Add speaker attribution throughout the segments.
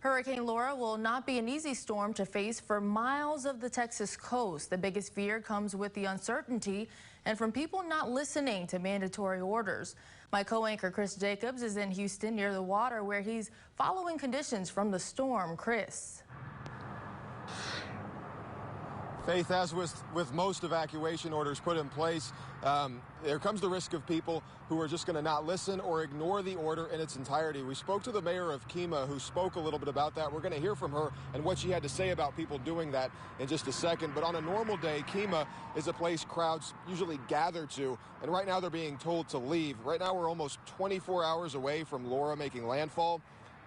Speaker 1: Hurricane Laura will not be an easy storm to face for miles of the Texas coast. The biggest fear comes with the uncertainty and from people not listening to mandatory orders. My co-anchor Chris Jacobs is in Houston near the water where he's following conditions from the storm. Chris.
Speaker 2: Faith, as with most evacuation orders put in place, there comes the risk of people who are just going to not listen or ignore the order in its entirety. We spoke to the mayor of Kemah, who spoke a little bit about that. We're going to hear from her and what she had to say about people doing that in just a second. But on a normal day, Kemah is a place crowds usually gather to, and right now they're being told to leave. Right now we're almost 24 hours away from Laura making landfall.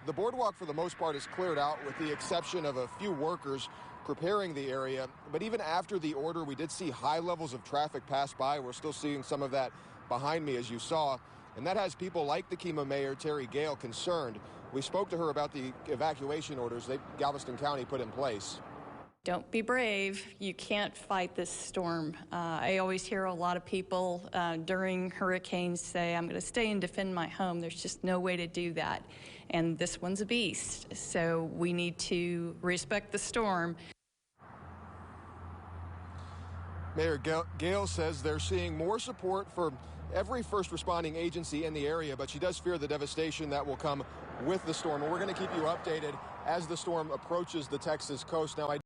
Speaker 2: The boardwalk, for the most part, is cleared out with the exception of a few workers preparing the area. But even after the order, we did see high levels of traffic pass by. We're still seeing some of that behind me, as you saw. And that has people like the Kemah mayor, Terry Gale, concerned. We spoke to her about the evacuation orders that Galveston County put in place.
Speaker 3: Don't be brave. You can't fight this storm. I always hear a lot of people during hurricanes say, I'm going to stay and defend my home. There's just no way to do that. And this one's a beast. So we need to respect the storm.
Speaker 2: Mayor Gale says they're seeing more support for every first responding agency in the area, but she does fear the devastation that will come with the storm. And we're going to keep you updated as the storm approaches the Texas coast. Now,